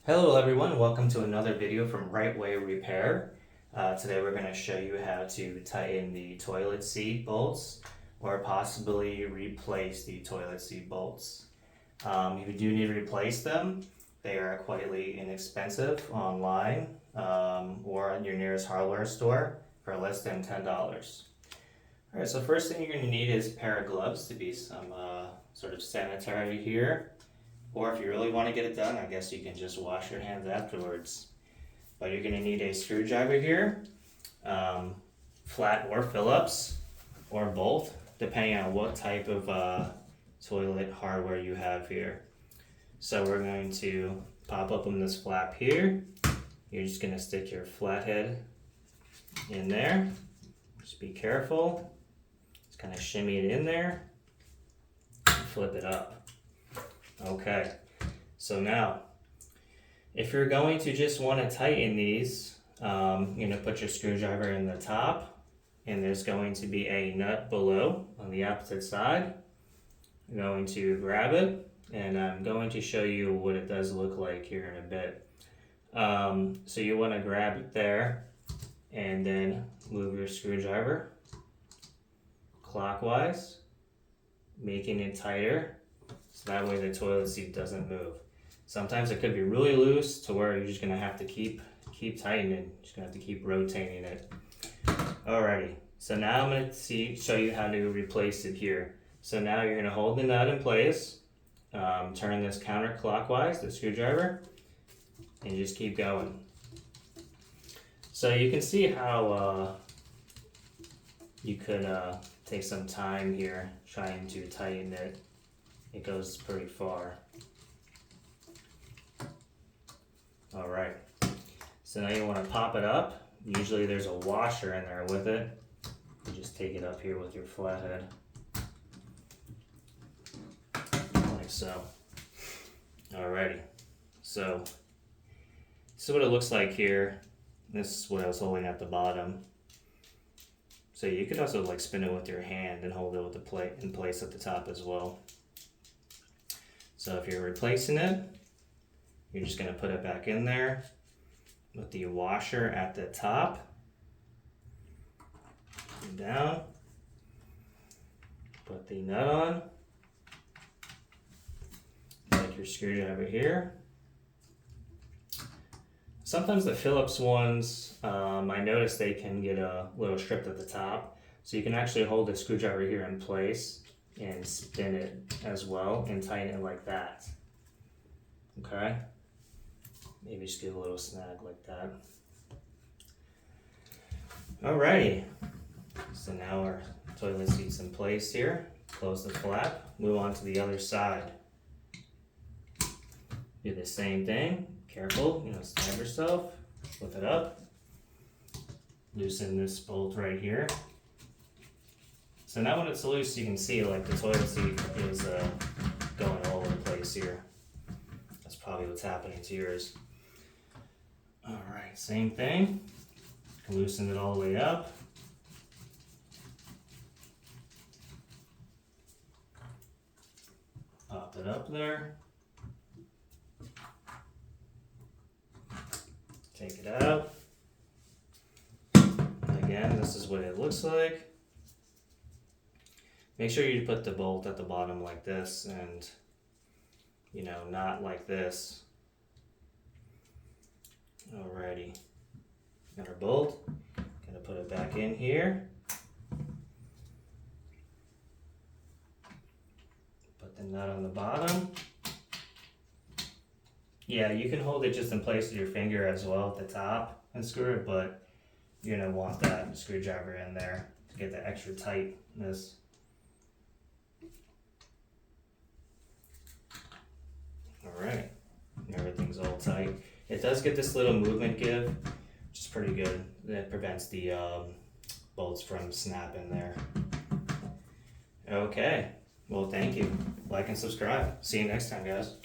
Hello everyone, welcome to another video from Right Way Repair. Today we're going to show you how to tighten the toilet seat bolts or possibly replace the toilet seat bolts. If you do need to replace them, they are quite inexpensive online or at your nearest hardware store for less than $10. Alright, so first thing you're going to need is a pair of gloves to be some sort of sanitary here. Or if you really want to get it done, I guess you can just wash your hands afterwards. But you're going to need a screwdriver here, flat or Phillips, or both, depending on what type of toilet hardware you have here. So we're going to pop open this flap here. You're just going to stick your flathead in there. Just be careful. Just kind of shimmy it in there. Flip it up. Okay, so now, if you're going to just want to tighten these, you're going to put your screwdriver in the top, and there's going to be a nut below on the opposite side. You're going to grab it, and I'm going to show you what it does look like here in a bit. So you want to grab it there, and then move your screwdriver clockwise, making it tighter. So that way the toilet seat doesn't move. Sometimes it could be really loose to where you're just gonna have to keep tightening it. Just gonna have to keep rotating it. Alrighty, so now I'm gonna show you how to replace it here. So now you're gonna hold the nut in place, turn this counterclockwise, the screwdriver, and just keep going. So you can see how you could take some time here trying to tighten it. It goes pretty far. Alright, so now you want to pop it up. Usually there's a washer in there with it. You just take it up here with your flathead. Like so. Alrighty, so this is what it looks like here. This is what I was holding at the bottom. So you could also like spin it with your hand and hold it with the plate in place at the top as well. So if you're replacing it, you're just going to put it back in there with the washer at the top. Down. Put the nut on. Take your screwdriver here. Sometimes the Phillips ones, I noticed they can get a little stripped at the top. So you can actually hold the screwdriver here in place and spin it as well and tighten it like that. Okay? Maybe just give a little snag like that. Alrighty. So now our toilet seat's in place here. Close the flap. Move on to the other side. Do the same thing. Careful, stab yourself. Flip it up. Loosen this bolt right here. So now when it's loose, you can see like the toilet seat is going all over the place here. That's probably what's happening to yours. Alright, same thing. Loosen it all the way up. Pop it up there. Take it out. Again, this is what it looks like. Make sure you put the bolt at the bottom like this and, not like this. Alrighty. Got our bolt. Gonna put it back in here. Put the nut on the bottom. Yeah, you can hold it just in place with your finger as well at the top and screw it, but you're gonna want that screwdriver in there to get the extra tightness. Alright, everything's all tight. It does get this little movement give, which is pretty good. That prevents the bolts from snapping there. Okay, well thank you. Like and subscribe. See you next time, guys.